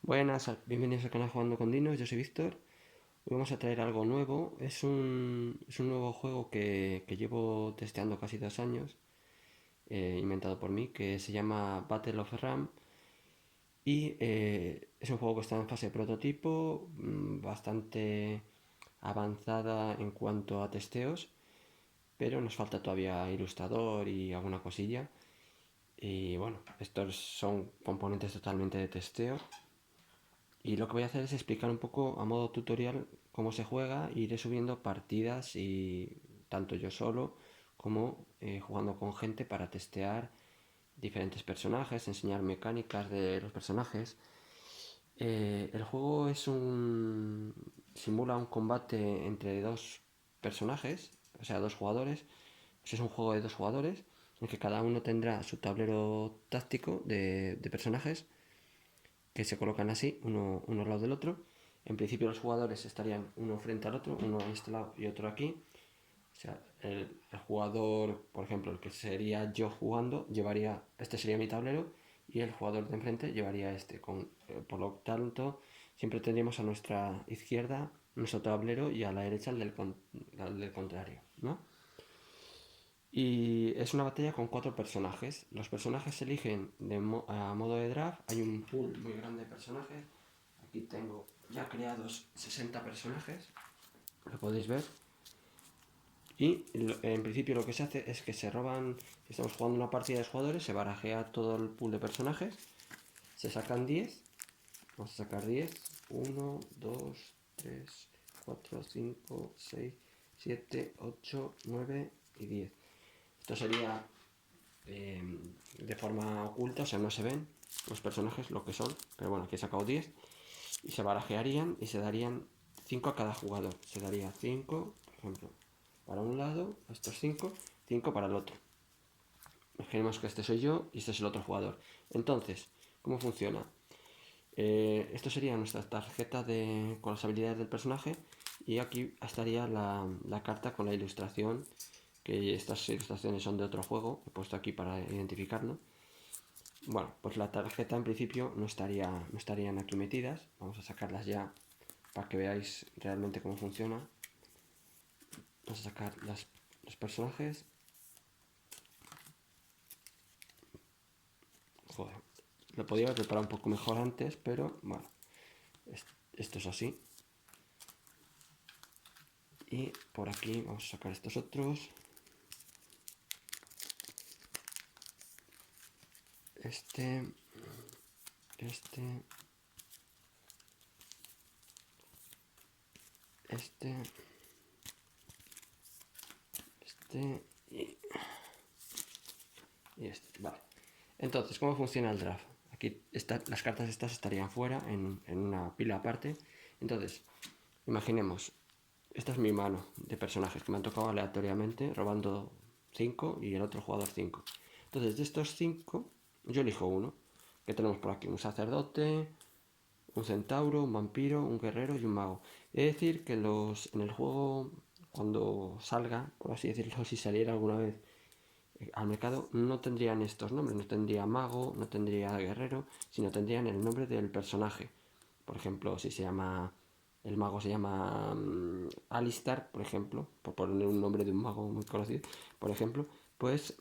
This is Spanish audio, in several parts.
Buenas, bienvenidos al canal Jugando con Dinos, yo soy Víctor. Hoy vamos a traer algo nuevo. Es un nuevo juego que llevo testeando casi 2 años, inventado por mí, que se llama Battle of Ram. Y es un juego que está en fase de prototipo, bastante avanzada en cuanto a testeos, pero nos falta todavía ilustrador y alguna cosilla. Y bueno, estos son componentes totalmente de testeo. Y lo que voy a hacer es explicar un poco a modo tutorial cómo se juega, iré subiendo partidas y tanto yo solo como jugando con gente para testear diferentes personajes, enseñar mecánicas de los personajes. El juego simula un combate entre dos personajes, o sea, dos jugadores. Es un juego de dos jugadores en el que cada uno tendrá su tablero táctico de personajes que se colocan así, uno al lado del otro. En principio los jugadores estarían uno frente al otro, uno a este lado y otro aquí. O sea, el jugador, por ejemplo, el que sería yo jugando, este sería mi tablero y el jugador de enfrente llevaría este. Por lo tanto, siempre tendríamos a nuestra izquierda nuestro tablero y a la derecha el del contrario, ¿no? Y es una batalla con 4 personajes. Los personajes se eligen a modo de draft. Hay un pool muy grande de personajes. Aquí tengo ya creados 60 personajes. Lo podéis ver. Y en principio lo que se hace es que se roban, si estamos jugando una partida de jugadores, se barajea todo el pool de personajes. Se sacan 10. Vamos a sacar 10. 1, 2, 3, 4, 5, 6, 7, 8, 9 y 10. Esto sería de forma oculta, o sea, no se ven los personajes lo que son, pero bueno, aquí he sacado 10 y se barajearían y se darían 5 a cada jugador. Se daría 5, por ejemplo, para un lado, estos 5, 5 para el otro. Imaginemos que este soy yo y este es el otro jugador. Entonces, ¿cómo funciona? Esto sería nuestra tarjeta con las habilidades del personaje y aquí estaría la carta con la ilustración, que estas ilustraciones son de otro juego, he puesto aquí para identificarlo. Bueno, pues la tarjeta en principio no estarían aquí metidas. Vamos a sacarlas ya para que veáis realmente cómo funciona. Vamos a sacar los personajes. Joder, lo podía haber preparado un poco mejor antes, pero bueno, esto es así. Y por aquí vamos a sacar estos otros. Este, este, este, este y este. Vale. Entonces, ¿cómo funciona el draft? Aquí las cartas estas estarían fuera en una pila aparte. Entonces, imaginemos, esta es mi mano de personajes que me han tocado aleatoriamente, robando 5 y el otro jugador 5. Entonces, de estos 5, yo elijo uno. Que tenemos por aquí? Un sacerdote, un centauro, un vampiro, un guerrero y un mago. Es decir, que en el juego, cuando salga, por así decirlo, si saliera alguna vez al mercado, no tendrían estos nombres. No tendría mago, no tendría guerrero, sino tendrían el nombre del personaje. Por ejemplo, si se llama... El mago se llama Alistar, por ejemplo, por poner un nombre de un mago muy conocido, por ejemplo, pues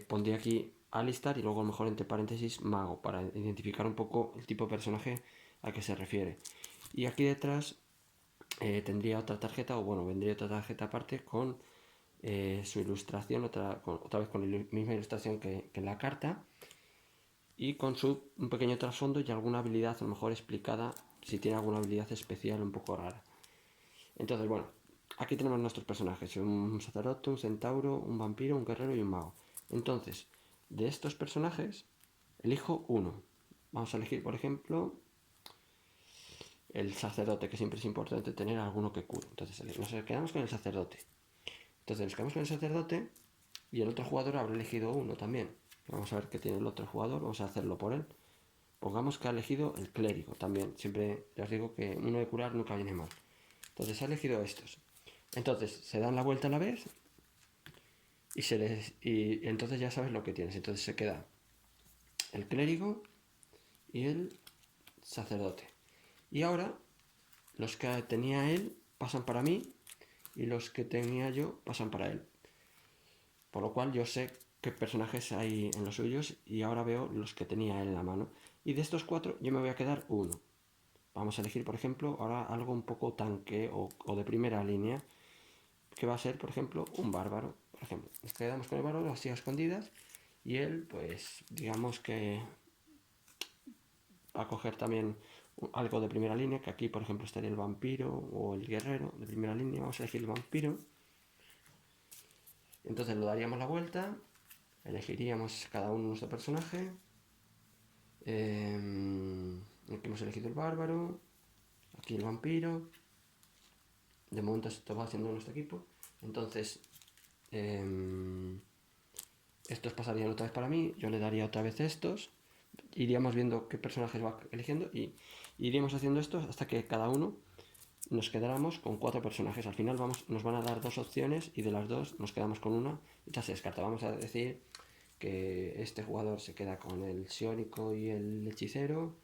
pondría aquí Alistar y luego a lo mejor entre paréntesis mago para identificar un poco el tipo de personaje a que se refiere. Y aquí detrás tendría otra tarjeta, o bueno, vendría otra tarjeta aparte con su ilustración, otra vez con la misma ilustración que en la carta y con un pequeño trasfondo y alguna habilidad a lo mejor explicada, si tiene alguna habilidad especial un poco rara. Entonces, bueno, aquí tenemos nuestros personajes, un sacerdote, un centauro, un vampiro, un guerrero y un mago. Entonces, de estos personajes, elijo uno. Vamos a elegir, por ejemplo, el sacerdote, que siempre es importante tener alguno que cure. Entonces, nos quedamos con el sacerdote. Entonces, nos quedamos con el sacerdote y el otro jugador habrá elegido uno también. Vamos a ver qué tiene el otro jugador, vamos a hacerlo por él. Pongamos que ha elegido el clérigo también. Siempre ya os digo que uno de curar nunca viene mal. Entonces ha elegido estos. Entonces se dan la vuelta a la vez y entonces ya sabes lo que tienes. Entonces se queda el clérigo y el sacerdote. Y ahora los que tenía él pasan para mí y los que tenía yo pasan para él. Por lo cual yo sé qué personajes hay en los suyos y ahora veo los que tenía él en la mano. Y de estos 4 yo me voy a quedar uno. Vamos a elegir, por ejemplo, ahora algo un poco tanque o de primera línea, que va a ser, por ejemplo, un bárbaro. Por ejemplo, nos quedamos con el bárbaro así a escondidas y él, pues, digamos que va a coger también algo de primera línea, que aquí, por ejemplo, estaría el vampiro o el guerrero de primera línea. Vamos a elegir el vampiro. Entonces lo daríamos la vuelta, elegiríamos cada uno nuestro personaje. Aquí hemos elegido el bárbaro, aquí el vampiro. De momento esto va haciendo nuestro equipo. Entonces, estos pasarían otra vez para mí, yo le daría otra vez estos. Iríamos viendo qué personajes va eligiendo y iríamos haciendo esto hasta que cada uno nos quedáramos con 4 personajes. Al final nos van a dar 2 opciones y de las 2 nos quedamos con una y ya se descarta. Vamos a decir que este jugador se queda con el psiónico y el hechicero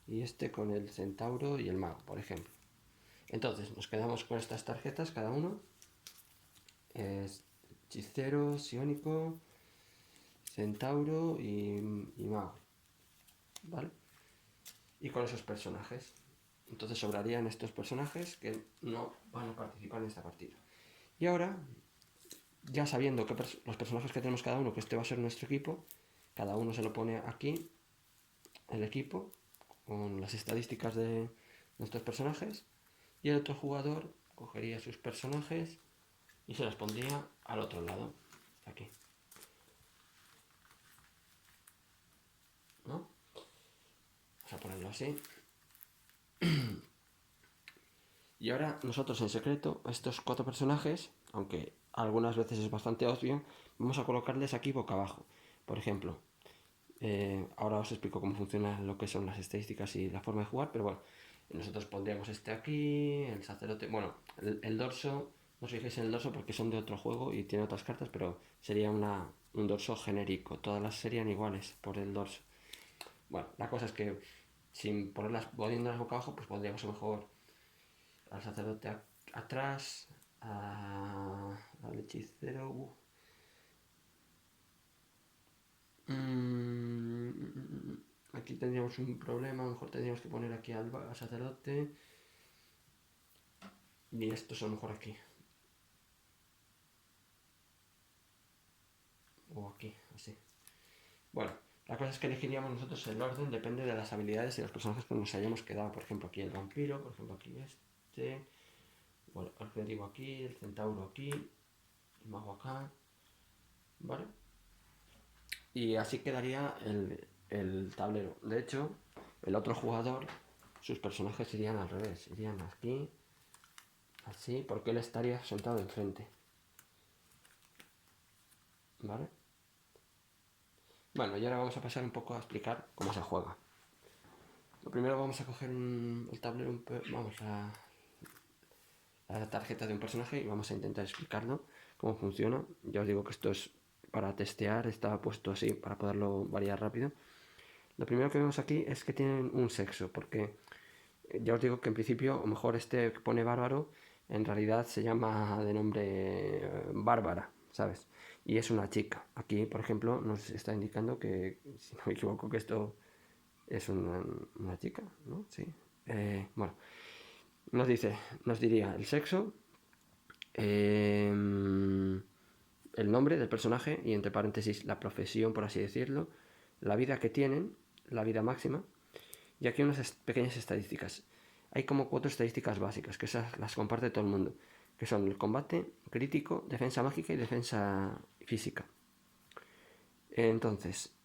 y este con el centauro y el mago, por ejemplo. Entonces nos quedamos con estas tarjetas cada uno. Hechicero, psiónico, centauro y mago. ¿Vale? Y con esos personajes. Entonces sobrarían estos personajes que no van a participar en esta partida. Y ahora, ya sabiendo que los personajes que tenemos cada uno, que este va a ser nuestro equipo, cada uno se lo pone aquí, el equipo, con las estadísticas de nuestros personajes, y el otro jugador cogería sus personajes y se los pondría al otro lado, aquí. ¿No? Vamos a ponerlo así. Y ahora nosotros en secreto, estos 4 personajes, aunque algunas veces es bastante obvio, vamos a colocarles aquí boca abajo. Por ejemplo, ahora os explico cómo funciona lo que son las estadísticas y la forma de jugar, pero bueno, nosotros pondríamos este aquí, el sacerdote, bueno, el dorso, no os fijéis en el dorso porque son de otro juego y tiene otras cartas, pero sería un dorso genérico, todas las serían iguales por el dorso. Bueno, la cosa es que sin poniéndolas boca abajo, pues pondríamos a lo mejor al sacerdote atrás, al hechicero. Aquí tendríamos un problema, a lo mejor tendríamos que poner aquí al sacerdote. Y estos a lo mejor aquí. O aquí, así. Bueno, la cosa es que elegiríamos nosotros el orden, depende de las habilidades y los personajes que nos hayamos quedado. Por ejemplo, aquí el vampiro, por ejemplo, aquí este. Bueno, el que digo aquí, el centauro aquí, el mago acá. ¿Vale? Y así quedaría el tablero. De hecho, el otro jugador, sus personajes irían al revés. Irían aquí, así, porque él estaría sentado enfrente. ¿Vale? Bueno, y ahora vamos a pasar un poco a explicar cómo se juega. Lo primero vamos a coger el tablero, vamos a la tarjeta de un personaje y vamos a intentar explicarlo, cómo funciona. Ya os digo que esto es para testear, está puesto así para poderlo variar rápido. Lo primero que vemos aquí es que tienen un sexo, porque ya os digo que en principio, a lo mejor este que pone bárbaro, en realidad se llama de nombre Bárbara, ¿sabes? Y es una chica. Aquí, por ejemplo, nos está indicando que, si no me equivoco, que esto es una chica, ¿no? Sí. Bueno, nos diría el sexo, el nombre del personaje y entre paréntesis la profesión, por así decirlo, la vida que tienen, la vida máxima, y aquí unas pequeñas estadísticas. Hay como 4 estadísticas básicas, que esas las comparte todo el mundo, que son el combate, crítico, defensa mágica y defensa física. Entonces,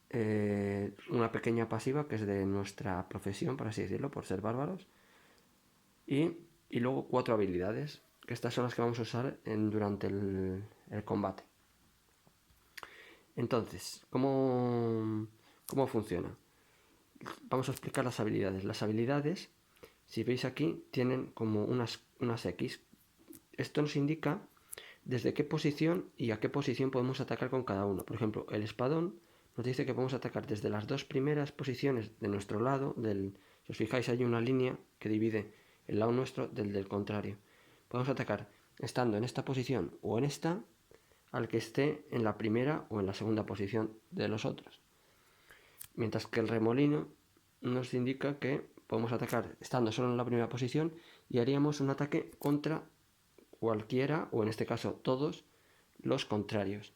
una pequeña pasiva que es de nuestra profesión, por así decirlo, por ser bárbaros. Y luego 4 habilidades, que estas son las que vamos a usar durante el combate. Entonces, ¿cómo funciona? Vamos a explicar las habilidades. Las habilidades, si veis aquí, tienen como unas X. Esto nos indica desde qué posición y a qué posición podemos atacar con cada uno. Por ejemplo, el espadón nos dice que podemos atacar desde las 2 primeras posiciones de nuestro lado, Si os fijáis, hay una línea que divide el lado nuestro del contrario. Podemos atacar estando en esta posición o en esta al que esté en la primera o en la segunda posición de los otros. Mientras que el remolino nos indica que podemos atacar estando solo en la primera posición y haríamos un ataque contra cualquiera, o en este caso todos, los contrarios.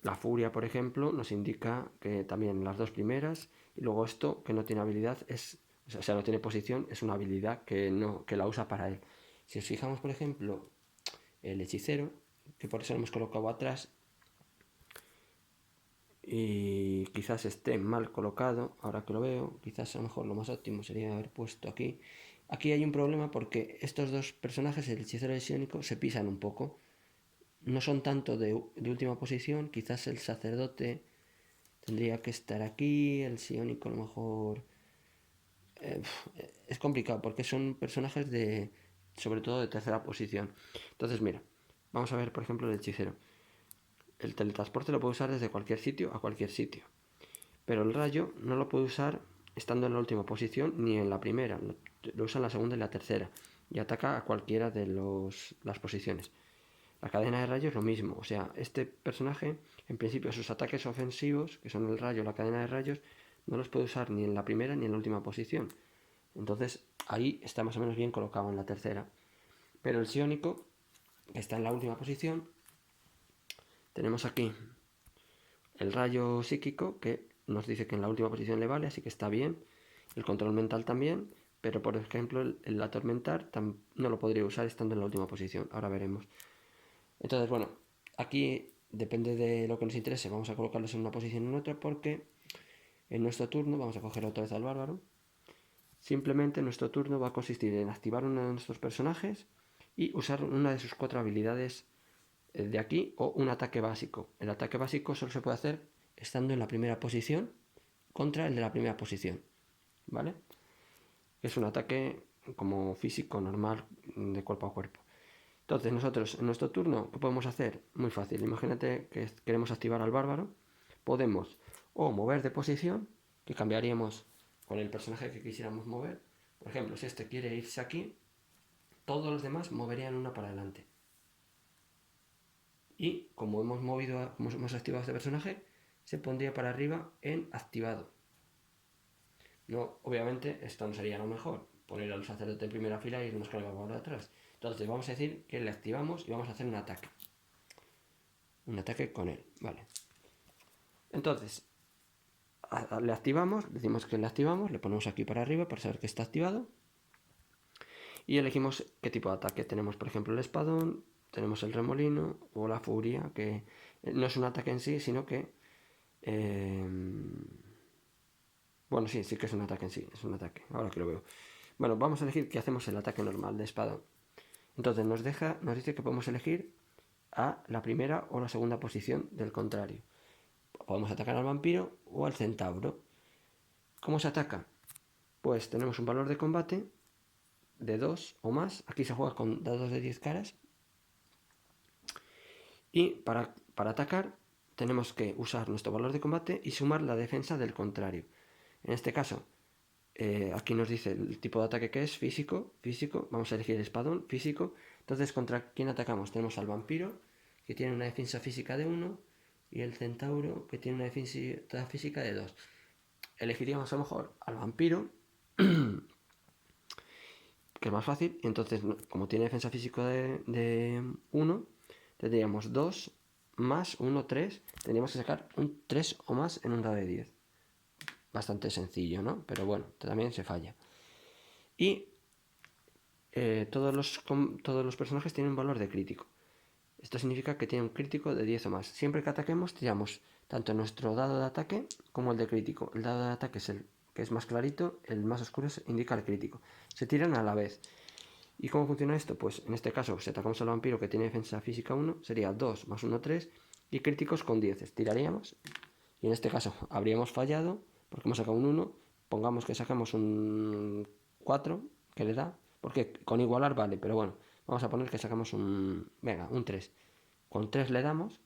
La furia, por ejemplo, nos indica que también las dos primeras, y luego esto, que no tiene habilidad, o sea, no tiene posición, es una habilidad que la usa para él. Si os fijamos, por ejemplo, el hechicero, que por eso lo hemos colocado atrás, y quizás esté mal colocado, ahora que lo veo, quizás a lo mejor lo más óptimo sería haber puesto aquí. Aquí hay un problema porque estos dos personajes, el hechicero y el psiónico, se pisan un poco. No son tanto de última posición, quizás el sacerdote tendría que estar aquí, el psiónico a lo mejor... es complicado porque son personajes sobre todo de tercera posición. Entonces mira, vamos a ver por ejemplo el hechicero. El teletransporte lo puede usar desde cualquier sitio a cualquier sitio, pero el rayo no lo puede usar estando en la última posición ni en la primera, lo usa en la segunda y la tercera y ataca a cualquiera de las posiciones. La cadena de rayos es lo mismo, o sea, este personaje en principio sus ataques ofensivos, que son el rayo, la cadena de rayos, no los puede usar ni en la primera ni en la última posición. Entonces ahí está más o menos bien colocado en la tercera. Pero el psiónico, que está en la última posición, tenemos aquí el rayo psíquico, que nos dice que en la última posición le vale, así que está bien. El control mental también, pero por ejemplo el atormentar no lo podría usar estando en la última posición. Ahora veremos. Entonces, bueno, aquí depende de lo que nos interese, vamos a colocarlos en una posición o en otra, porque en nuestro turno, vamos a coger otra vez al bárbaro, simplemente nuestro turno va a consistir en activar uno de nuestros personajes y usar una de sus 4 habilidades de aquí o un ataque básico. El ataque básico solo se puede hacer estando en la primera posición contra el de la primera posición, ¿vale? Es un ataque como físico normal de cuerpo a cuerpo. Entonces nosotros en nuestro turno, ¿qué podemos hacer? Muy fácil, imagínate que queremos activar al bárbaro, podemos o mover de posición, que cambiaríamos con el personaje que quisiéramos mover. Por ejemplo, si este quiere irse aquí, todos los demás moverían una para adelante. Y como hemos activado este personaje, se pondría para arriba en activado. No, obviamente esto no sería lo mejor, poner al sacerdote en primera fila y irnos con el bárbaro atrás. Entonces vamos a decir que le activamos y vamos a hacer un ataque. Un ataque con él, vale. Entonces, le activamos, decimos que le activamos, le ponemos aquí para arriba para saber que está activado. Y elegimos qué tipo de ataque. Tenemos, por ejemplo, el espadón, tenemos el remolino o la furia, que no es un ataque en sí, sino que... bueno, sí que es un ataque en sí, es un ataque, ahora que lo veo. Bueno, vamos a elegir que hacemos el ataque normal de espadón. Entonces nos dice que podemos elegir a la primera o la segunda posición del contrario. Podemos atacar al vampiro o al centauro. ¿Cómo se ataca? Pues tenemos un valor de combate de 2 o más. Aquí se juega con dados de 10 caras. Y para atacar tenemos que usar nuestro valor de combate y sumar la defensa del contrario. En este caso, aquí nos dice el tipo de ataque que es físico. Vamos a elegir el espadón, físico. Entonces, ¿contra quién atacamos? Tenemos al vampiro, que tiene una defensa física de 1, y el centauro, que tiene una defensa física de 2. Elegiríamos a lo mejor al vampiro, que es más fácil, y entonces, como tiene defensa física de 1, tendríamos 2 más 1, 3. Tendríamos que sacar un 3 o más en un dado de 10. Bastante sencillo, ¿no? Pero bueno, también se falla. Y todos los personajes tienen un valor de crítico. Esto significa que tiene un crítico de 10 o más. Siempre que ataquemos, tiramos tanto nuestro dado de ataque como el de crítico. El dado de ataque es el que es más clarito, el más oscuro indica el crítico. Se tiran a la vez. ¿Y cómo funciona esto? Pues en este caso, si atacamos al vampiro que tiene defensa física 1, sería 2 más 1, 3, y críticos con 10. Tiraríamos, y en este caso habríamos fallado, porque hemos sacado un 1, pongamos que sacamos un 4, que le da, porque con igualar vale, pero bueno, vamos a poner que sacamos un 3. Con 3 le damos,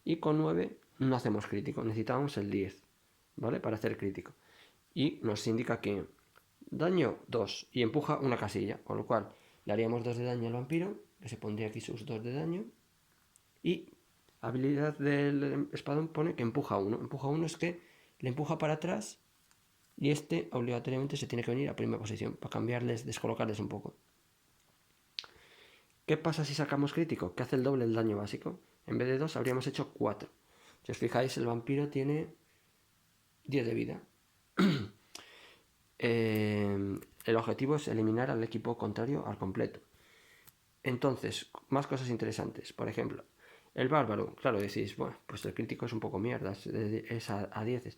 y con 9 no hacemos crítico, necesitamos el 10, ¿vale? Para hacer crítico. Y nos indica que daño 2 y empuja una casilla, con lo cual le haríamos 2 de daño al vampiro, que se pondría aquí sus 2 de daño. Y habilidad del espadón pone que empuja 1. Empuja 1 es que le empuja para atrás y este obligatoriamente se tiene que venir a primera posición para cambiarles, descolocarles un poco. ¿Qué pasa si sacamos crítico? Que hace el doble del daño básico. En vez de 2 habríamos hecho 4. Si os fijáis, el vampiro tiene 10 de vida. El objetivo es eliminar al equipo contrario al completo. Entonces, más cosas interesantes. Por ejemplo, el bárbaro, claro, decís, bueno, pues el crítico es un poco mierda, es a 10.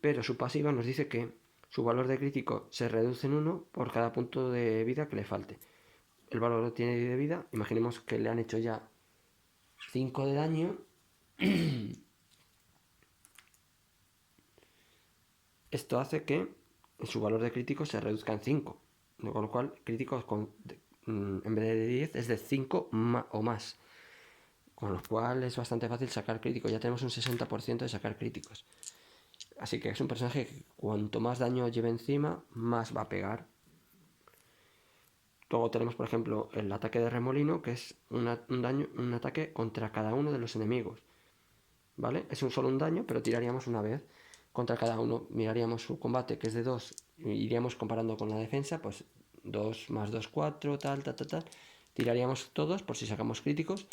Pero su pasiva nos dice que su valor de crítico se reduce en 1 por cada punto de vida que le falte. El bárbaro tiene 10 de vida, imaginemos que le han hecho ya 5 de daño. Esto hace que su valor de crítico se reduzca en 5, con lo cual crítico en vez de 10 es de 5 o más, con lo cual es bastante fácil sacar críticos. Ya tenemos un 60% de sacar críticos, así que es un personaje que cuanto más daño lleve encima, más va a pegar. Luego tenemos, por ejemplo, el ataque de remolino, que es un ataque contra cada uno de los enemigos, ¿vale? Es solo un daño, pero tiraríamos una vez contra cada uno. Miraríamos su combate, que es de 2, y iríamos comparando con la defensa, pues 2 más 2, 4, tal. Tiraríamos todos por si sacamos críticos.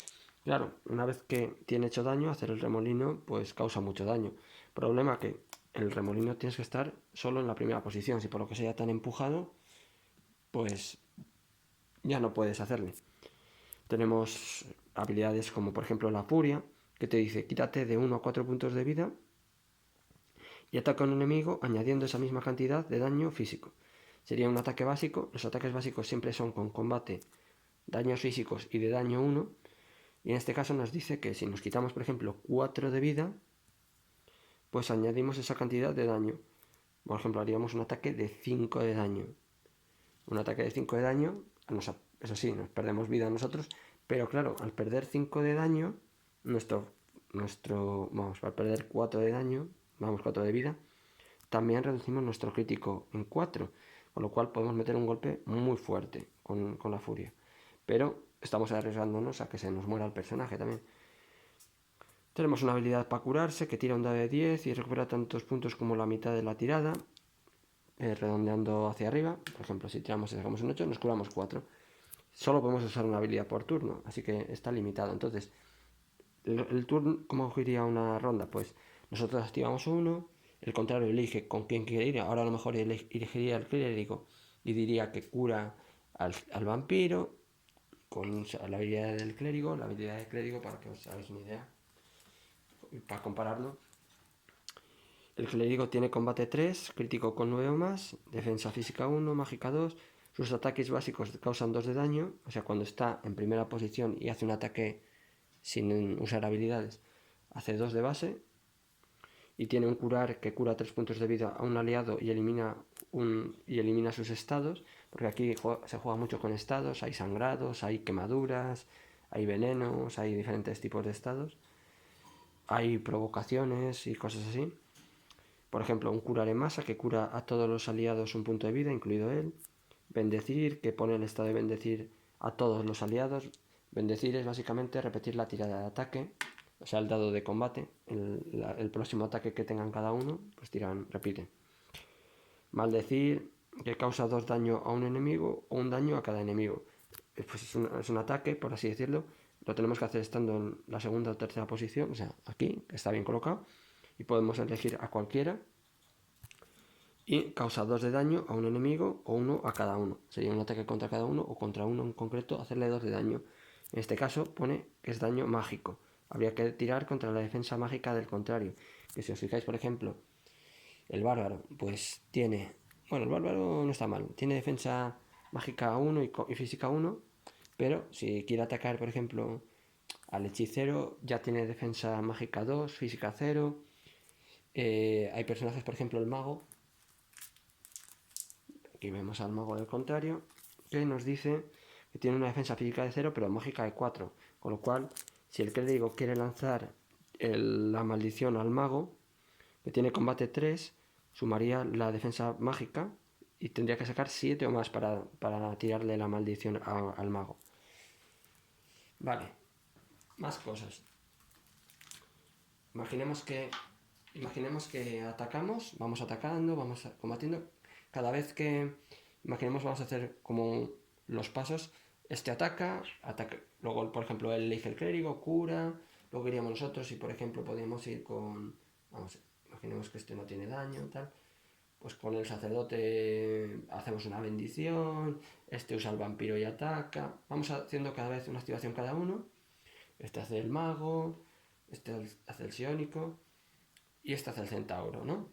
Claro, una vez que tiene hecho daño, hacer el remolino pues causa mucho daño. Problema que el remolino tienes que estar solo en la primera posición. Si por lo que sea tan empujado, pues ya no puedes hacerle. Tenemos habilidades como por ejemplo la furia, que te dice quítate de 1 a 4 puntos de vida y ataca a un enemigo añadiendo esa misma cantidad de daño físico. Sería un ataque básico. Los ataques básicos siempre son con combate, daños físicos y de daño 1. Y en este caso nos dice que si nos quitamos, por ejemplo, 4 de vida, pues añadimos esa cantidad de daño. Por ejemplo, haríamos un ataque de 5 de daño. Un ataque de 5 de daño, eso sí, nos perdemos vida nosotros, pero claro, al perder 5 de daño, al perder 4 de daño, 4 de vida, también reducimos nuestro crítico en 4, con lo cual podemos meter un golpe muy fuerte con la furia. Pero estamos arriesgándonos a que se nos muera el personaje también. Tenemos una habilidad para curarse que tira un dado de 10 y recupera tantos puntos como la mitad de la tirada, redondeando hacia arriba. Por ejemplo, si tiramos y sacamos un 8, nos curamos 4. Solo podemos usar una habilidad por turno, así que está limitado. Entonces, el turno, ¿cómo iría una ronda? Pues nosotros activamos uno, el contrario elige con quién quiere ir. Ahora a lo mejor elegiría al clérigo y diría que cura al vampiro con la habilidad del clérigo. La habilidad del clérigo, para que os hagáis una idea, para compararlo, el clérigo tiene combate 3, crítico con 9 o más, defensa física 1, mágica 2. Sus ataques básicos causan 2 de daño, o sea, cuando está en primera posición y hace un ataque sin usar habilidades, hace 2 de base. Y tiene un curar que cura 3 puntos de vida a un aliado y elimina sus estados, porque aquí se juega mucho con estados, hay sangrados, hay quemaduras, hay venenos, hay diferentes tipos de estados, hay provocaciones y cosas así. Por ejemplo, un curar en masa que cura a todos los aliados un punto de vida, incluido él. Bendecir, que pone el estado de bendecir a todos los aliados. Bendecir es básicamente repetir la tirada de ataque, o sea, el dado de combate. El próximo ataque que tengan cada uno, pues repiten. Maldecir, que causa 2 daño a un enemigo o un daño a cada enemigo. Pues es un ataque, por así decirlo. Lo tenemos que hacer estando en la segunda o tercera posición, o sea, aquí, que está bien colocado. Y podemos elegir a cualquiera. Y causa 2 de daño a un enemigo o 1 a cada uno. Sería un ataque contra cada uno o contra uno en concreto, hacerle 2 de daño. En este caso pone que es daño mágico. Habría que tirar contra la defensa mágica del contrario. Que si os fijáis, por ejemplo, el bárbaro, pues tiene... Bueno, el bárbaro no está mal. Tiene defensa mágica 1 y física 1. Pero si quiere atacar, por ejemplo, al hechicero, ya tiene defensa mágica 2, física 0. Hay personajes, por ejemplo, el mago. Aquí vemos al mago del contrario, que nos dice que tiene una defensa física de 0, pero mágica de 4. Con lo cual, si el clérigo quiere lanzar la maldición al mago, que tiene combate 3, sumaría la defensa mágica y tendría que sacar 7 o más para tirarle la maldición al mago. Vale, más cosas. Imaginemos que atacamos, vamos atacando, vamos combatiendo. Cada vez que imaginemos vamos a hacer como los pasos. Este ataca, luego por ejemplo él elige el clérigo, cura, luego iríamos nosotros y por ejemplo podríamos ir con, imaginemos que este no tiene daño, tal, pues con el sacerdote hacemos una bendición, este usa el vampiro y ataca, vamos haciendo cada vez una activación cada uno, este hace el mago, este hace el psiónico y este hace el centauro, ¿no?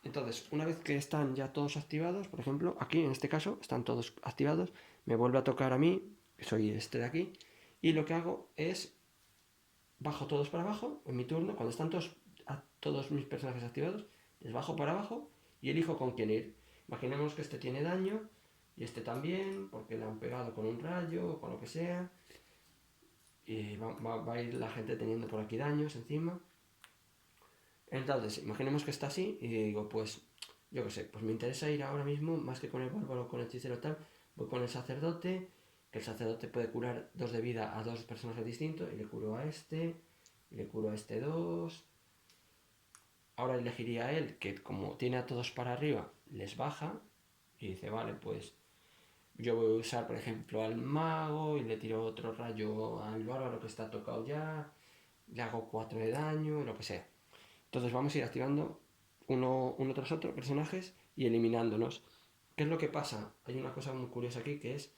Entonces, una vez que están ya todos activados, por ejemplo, aquí en este caso están todos activados, me vuelve a tocar a mí, que soy este de aquí, y lo que hago es bajo todos para abajo en mi turno, cuando están todos mis personajes activados, les bajo para abajo y elijo con quién ir. Imaginemos que este tiene daño y este también, porque le han pegado con un rayo o con lo que sea, y va a ir la gente teniendo por aquí daños encima. Entonces, imaginemos que está así y digo, pues, yo qué sé, pues me interesa ir ahora mismo, más que con el bárbaro o con el hechicero tal, voy con el sacerdote, que el sacerdote puede curar 2 de vida a 2 personajes distintos, y le curo a este, y le curo a este 2. Ahora elegiría a él, que como tiene a todos para arriba, les baja, y dice, vale, pues yo voy a usar, por ejemplo, al mago, y le tiro otro rayo al bárbaro que está tocado ya, le hago 4 de daño, lo que sea. Entonces vamos a ir activando uno tras otro personajes y eliminándonos. ¿Qué es lo que pasa? Hay una cosa muy curiosa aquí que es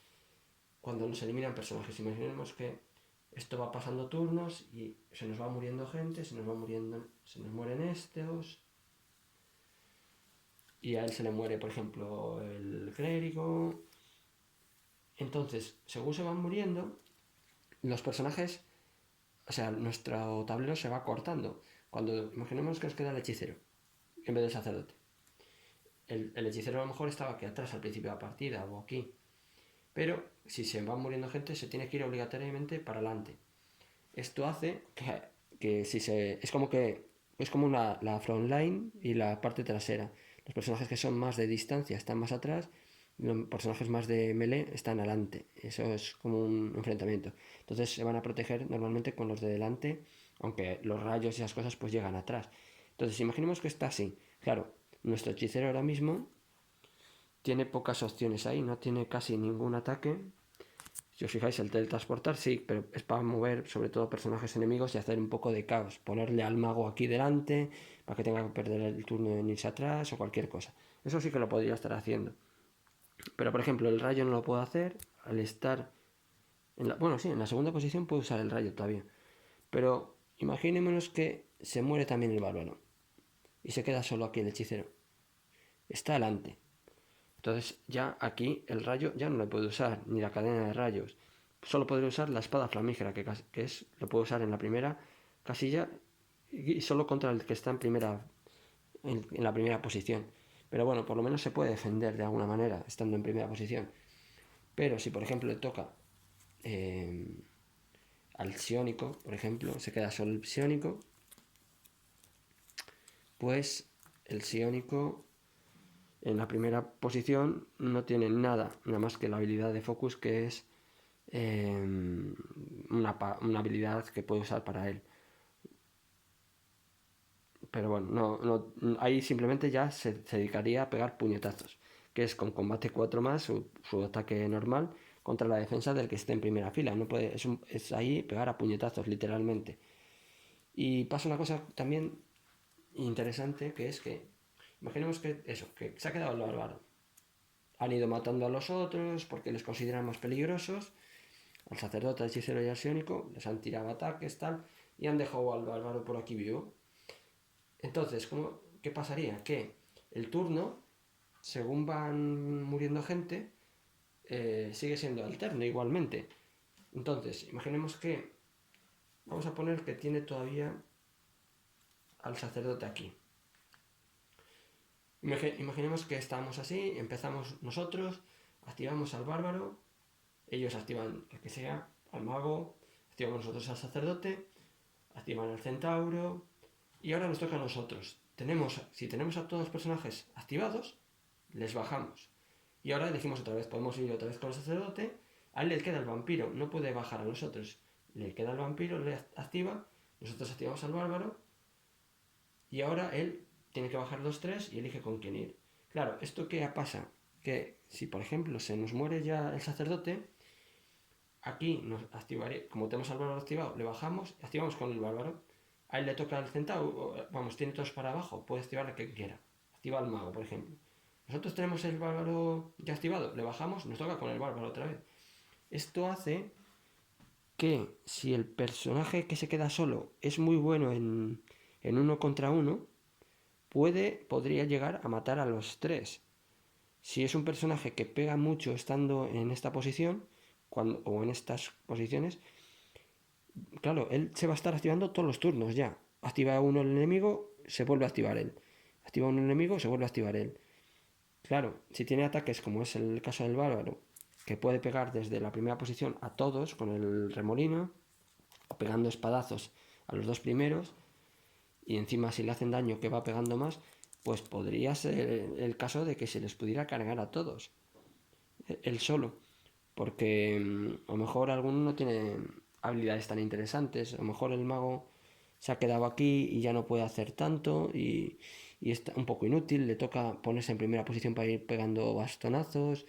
cuando nos eliminan personajes. Imaginemos que esto va pasando turnos y se nos va muriendo gente, se nos mueren estos. Y a él se le muere, por ejemplo, el clérigo. Entonces, según se van muriendo, los personajes, o sea, nuestro tablero se va cortando. Cuando imaginemos que nos queda el hechicero en vez del sacerdote. El hechicero a lo mejor estaba aquí atrás al principio de la partida o aquí. Pero si se va muriendo gente se tiene que ir obligatoriamente para adelante. Esto hace que si se... Es como la front line y la parte trasera. Los personajes que son más de distancia están más atrás, los personajes más de melee están adelante. Eso es como un enfrentamiento. Entonces se van a proteger normalmente con los de delante, aunque los rayos y esas cosas pues llegan atrás. Entonces imaginemos que está así. Claro, nuestro hechicero ahora mismo tiene pocas opciones ahí, no tiene casi ningún ataque. Si os fijáis, el teletransportar sí, pero es para mover sobre todo personajes enemigos y hacer un poco de caos. Ponerle al mago aquí delante para que tenga que perder el turno en irse atrás o cualquier cosa. Eso sí que lo podría estar haciendo. Pero por ejemplo, el rayo no lo puedo hacer al estar... Bueno, sí, en la segunda posición puedo usar el rayo todavía. Pero imaginémonos que se muere también el bárbaro y se queda solo aquí el hechicero. Está adelante. Entonces ya aquí el rayo ya no lo puedo usar, ni la cadena de rayos. Solo podré usar la espada flamígera, que lo puedo usar en la primera casilla y solo contra el que está en la primera posición. Pero bueno, por lo menos se puede defender de alguna manera estando en primera posición. Pero si por ejemplo le toca al psiónico, por ejemplo, se queda solo el psiónico, pues el psiónico en la primera posición no tiene nada más que la habilidad de focus, que es una habilidad que puede usar para él. Pero bueno, ahí simplemente ya se dedicaría a pegar puñetazos, que es con combate 4 más su ataque normal contra la defensa del que esté en primera fila. No puede, es ahí pegar a puñetazos, literalmente. Y pasa una cosa también interesante, que es que imaginemos que se ha quedado el bárbaro. Han ido matando a los otros porque les consideran más peligrosos. Al sacerdote, al hechicero y al psiónico les han tirado ataques, tal, y han dejado al bárbaro por aquí vivo. Entonces, ¿qué pasaría? Que el turno, según van muriendo gente, sigue siendo alterno igualmente. Entonces, imaginemos que vamos a poner que tiene todavía al sacerdote aquí. Imaginemos que estamos así, empezamos nosotros, activamos al bárbaro, ellos activan el que sea, al mago, activamos nosotros al sacerdote, activan al centauro, y ahora nos toca a nosotros. Si tenemos a todos los personajes activados, les bajamos. Y ahora elegimos otra vez, podemos ir otra vez con el sacerdote, a él le queda el vampiro, no puede bajar a nosotros. Le queda el vampiro, le activa, nosotros activamos al bárbaro y ahora él tiene que bajar 2-3 y elige con quién ir. Claro, ¿esto qué pasa? Que si por ejemplo se nos muere ya el sacerdote, aquí nos activaría, como tenemos al bárbaro activado, le bajamos y activamos con el bárbaro. A él le toca el centauro, vamos, tiene todos para abajo, puede activar la que quiera. Activa al mago, por ejemplo. Nosotros tenemos el bárbaro ya activado, le bajamos, nos toca con el bárbaro otra vez. Esto hace que si el personaje que se queda solo es muy bueno en uno contra uno, podría llegar a matar a los tres. Si es un personaje que pega mucho estando en esta posición o en estas posiciones, claro, él se va a estar activando todos los turnos ya. Activa uno el enemigo, se vuelve a activar él. Activa un enemigo, se vuelve a activar él. Claro, si tiene ataques como es el caso del bárbaro, que puede pegar desde la primera posición a todos con el remolino, o pegando espadazos a los dos primeros, y encima si le hacen daño que va pegando más, pues podría ser el caso de que se les pudiera cargar a todos, él solo, porque a lo mejor alguno no tiene habilidades tan interesantes, a lo mejor el mago se ha quedado aquí y ya no puede hacer tanto y está un poco inútil, le toca ponerse en primera posición para ir pegando bastonazos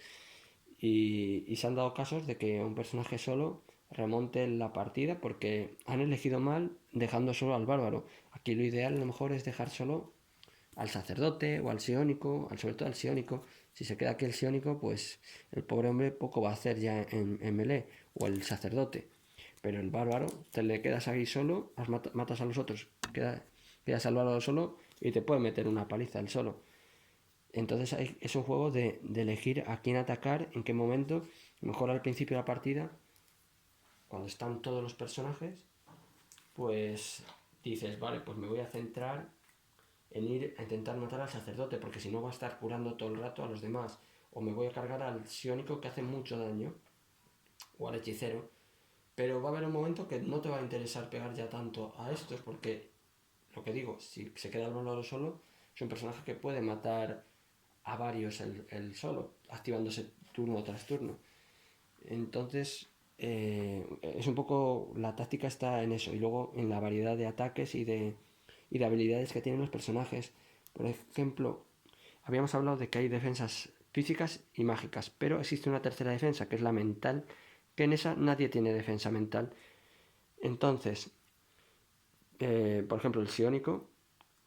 y se han dado casos de que un personaje solo remonte la partida porque han elegido mal dejando solo al bárbaro. Aquí lo ideal a lo mejor es dejar solo al sacerdote o al siónico, sobre todo al siónico. Si se queda aquí el siónico, pues el pobre hombre poco va a hacer ya en melee, o el sacerdote. Pero el bárbaro, te le quedas ahí solo, matas a los otros, quedas al bárbaro solo y te puede meter una paliza él solo. Entonces es un juego de elegir a quién atacar, en qué momento. Mejor al principio de la partida, cuando están todos los personajes, pues dices, vale, pues me voy a centrar en ir a intentar matar al sacerdote, porque si no va a estar curando todo el rato a los demás. O me voy a cargar al siónico que hace mucho daño, o al hechicero. Pero va a haber un momento que no te va a interesar pegar ya tanto a estos, porque, lo que digo, si se queda el bárbaro solo, es un personaje que puede matar a varios el solo, activándose turno tras turno. Entonces, es un poco, la táctica está en eso, y luego en la variedad de ataques y de habilidades que tienen los personajes. Por ejemplo, habíamos hablado de que hay defensas físicas y mágicas, pero existe una tercera defensa, que es la mental, que en esa nadie tiene defensa mental. Entonces, por ejemplo, el psiónico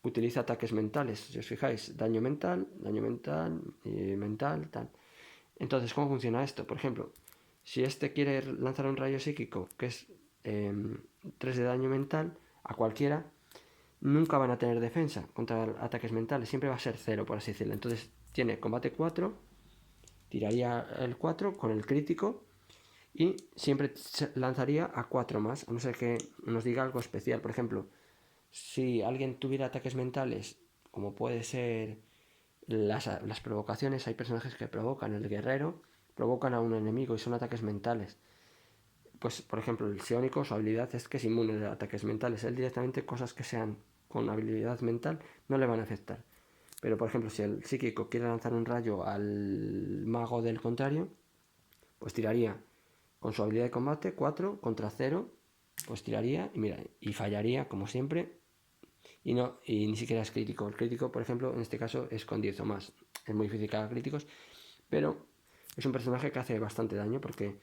utiliza ataques mentales. Si os fijáis, daño mental y mental, tal. Entonces, ¿cómo funciona esto? Por ejemplo, si este quiere lanzar un rayo psíquico, que es 3 de daño mental, a cualquiera, nunca van a tener defensa contra ataques mentales. Siempre va a ser 0, por así decirlo. Entonces, tiene combate 4, tiraría el 4 con el crítico y siempre lanzaría a 4 más, a no ser que nos diga algo especial. Por ejemplo, si alguien tuviera ataques mentales, como puede ser las provocaciones, hay personajes que provocan, el guerrero, provocan a un enemigo y son ataques mentales. Pues, por ejemplo, el psiónico, su habilidad es que es inmune a ataques mentales. Él directamente cosas que sean con habilidad mental no le van a afectar. Pero, por ejemplo, si el psíquico quiere lanzar un rayo al mago del contrario, pues tiraría con su habilidad de combate 4 contra 0, pues tiraría y mira, y fallaría como siempre y ni siquiera es crítico. El crítico, por ejemplo, en este caso es con 10 o más. Es muy difícil que haga críticos, pero es un personaje que hace bastante daño porque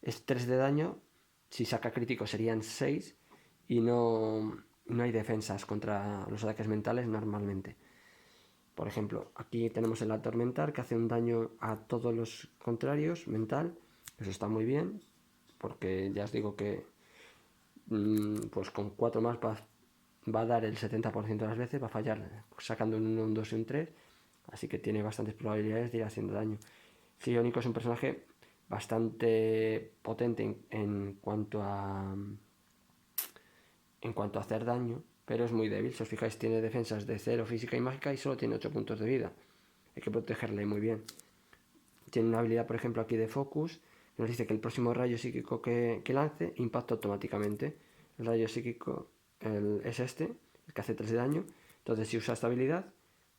es 3 de daño, si saca crítico serían 6 y no hay defensas contra los ataques mentales normalmente. Por ejemplo, aquí tenemos el atormentar que hace un daño a todos los contrarios mental. Eso está muy bien, porque ya os digo que pues con 4 más va a dar el 70% de las veces, va a fallar sacando un 1, un 2 y un 3, así que tiene bastantes probabilidades de ir haciendo daño. Fiónico es un personaje bastante potente en cuanto a hacer daño, pero es muy débil. Si os fijáis, tiene defensas de 0 física y mágica y solo tiene 8 puntos de vida. Hay que protegerle muy bien. Tiene una habilidad, por ejemplo, aquí de focus, que nos dice que el próximo rayo psíquico que lance impacta automáticamente. El rayo psíquico es este, el que hace 3 de daño. Entonces, si usa esta habilidad,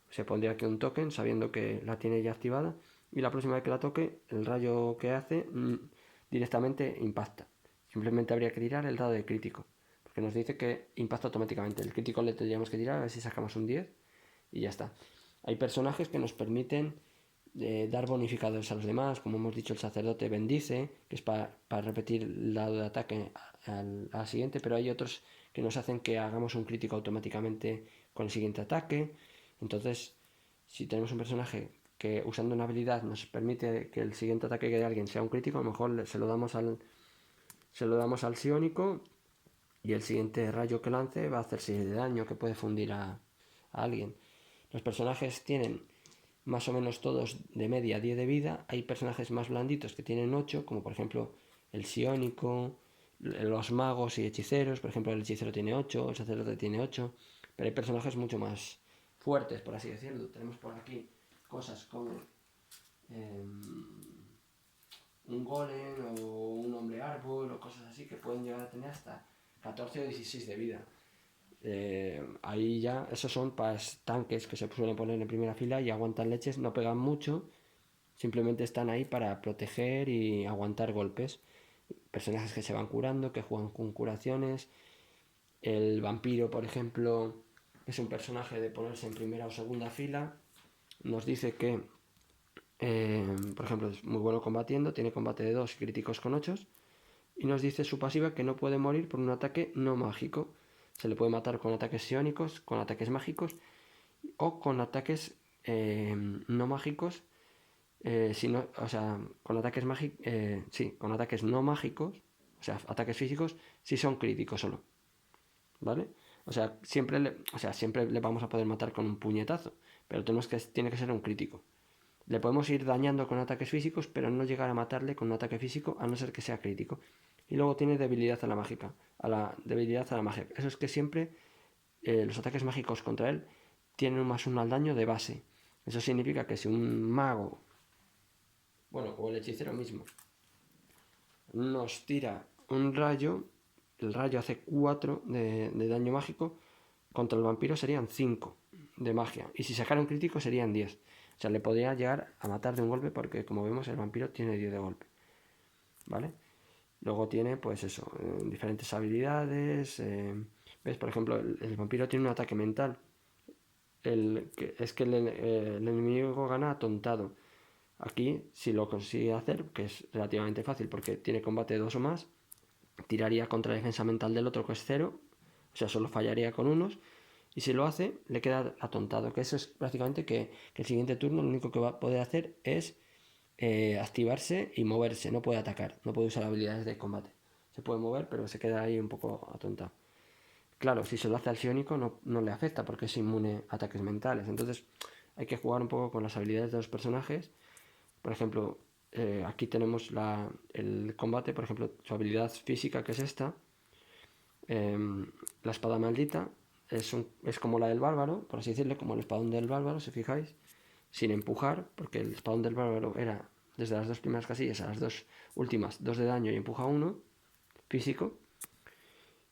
se pondría aquí un token sabiendo que la tiene ya activada y la próxima vez que la toque, el rayo que hace directamente impacta. Simplemente habría que tirar el dado de crítico, porque nos dice que impacta automáticamente. El crítico le tendríamos que tirar a ver si sacamos un 10 y ya está. Hay personajes que nos permiten dar bonificadores a los demás, como hemos dicho, el sacerdote bendice, que es para repetir el dado de ataque al siguiente, pero hay otros que nos hacen que hagamos un crítico automáticamente con el siguiente ataque. Entonces, si tenemos un personaje que usando una habilidad nos permite que el siguiente ataque de alguien sea un crítico, a lo mejor se lo damos al psiónico y el siguiente rayo que lance va a hacer 6 de daño, que puede fundir a alguien. Los personajes tienen más o menos todos de media 10 de vida. Hay personajes más blanditos que tienen 8, como por ejemplo el psiónico, los magos y hechiceros. Por ejemplo, el hechicero tiene 8, el sacerdote tiene 8, pero hay personajes mucho más fuertes, por así decirlo. Tenemos por aquí cosas como un golem o un hombre árbol o cosas así que pueden llegar a tener hasta 14 o 16 de vida. Ahí ya, esos son para tanques que se suelen poner en primera fila y aguantan leches, no pegan mucho, simplemente están ahí para proteger y aguantar golpes. Personajes que se van curando, que juegan con curaciones. El vampiro, por ejemplo, es un personaje de ponerse en primera o segunda fila. Nos dice que, por ejemplo, es muy bueno combatiendo, tiene combate de 2 críticos con 8. Y nos dice su pasiva que no puede morir por un ataque no mágico. Se le puede matar con ataques psiónicos, con ataques mágicos o con ataques no mágicos. O sea, con ataques mágicos, sí, con ataques no mágicos, o sea, ataques físicos, si son críticos solo. ¿Vale? O sea, siempre le vamos a poder matar con un puñetazo, pero tiene que ser un crítico. Le podemos ir dañando con ataques físicos, pero no llegar a matarle con un ataque físico, a no ser que sea crítico. Y luego tiene debilidad a la mágica, debilidad a la magia. Eso es que siempre los ataques mágicos contra él tienen un +1 al daño de base. Eso significa que si un mago, bueno, o el hechicero mismo, nos tira un rayo, el rayo hace 4 de daño mágico, contra el vampiro serían 5 de magia. Y si sacara un crítico serían 10. O sea, le podría llegar a matar de un golpe porque, como vemos, el vampiro tiene 10 de golpe. ¿Vale? Luego tiene, pues eso, diferentes habilidades. ¿Ves? Por ejemplo, el vampiro tiene un ataque mental. Es que el enemigo gana atontado. Aquí, si lo consigue hacer, que es relativamente fácil porque tiene combate 2 o más, tiraría contra la defensa mental del otro, que es 0. O sea, solo fallaría con unos. Y si lo hace, le queda atontado. Que eso es prácticamente que el siguiente turno lo único que va a poder hacer es activarse y moverse. No puede atacar, no puede usar habilidades de combate. Se puede mover, pero se queda ahí un poco atontado. Claro, si se lo hace al psiónico no le afecta porque es inmune a ataques mentales. Entonces hay que jugar un poco con las habilidades de los personajes. Por ejemplo, aquí tenemos el combate, por ejemplo, su habilidad física, que es esta. La espada maldita es como la del bárbaro, por así decirlo, como el espadón del bárbaro, si fijáis, sin empujar, porque el espadón del bárbaro era desde las 2 primeras casillas a las 2 últimas 2 de daño y empuja 1 físico.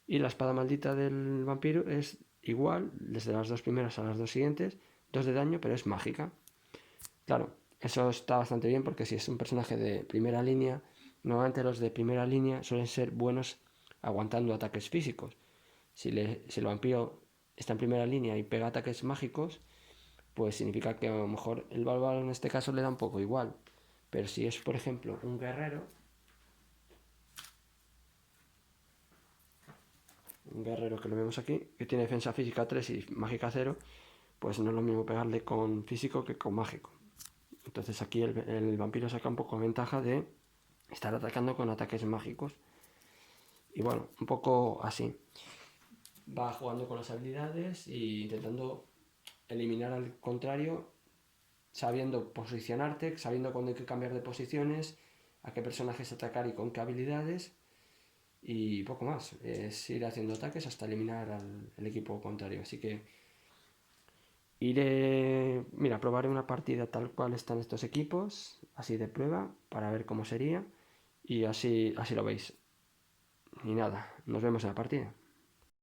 Y la espada maldita del vampiro es igual, desde las 2 primeras a las 2 siguientes, 2 de daño, pero es mágica. Claro, eso está bastante bien porque si es un personaje de primera línea, normalmente los de primera línea suelen ser buenos aguantando ataques físicos. Si el vampiro está en primera línea y pega ataques mágicos, pues significa que a lo mejor el bárbaro en este caso le da un poco igual. Pero si es, por ejemplo, un guerrero que lo vemos aquí, que tiene defensa física 3 y mágica 0, pues no es lo mismo pegarle con físico que con mágico. Entonces aquí el vampiro saca un poco de ventaja de estar atacando con ataques mágicos. Y bueno, un poco así. Va jugando con las habilidades e intentando eliminar al contrario, sabiendo posicionarte, sabiendo cuándo hay que cambiar de posiciones, a qué personajes atacar y con qué habilidades. Y poco más. Es ir haciendo ataques hasta eliminar al equipo contrario. Así que probaré una partida tal cual están estos equipos, así de prueba, para ver cómo sería. Y así lo veis. Y nada, nos vemos en la partida.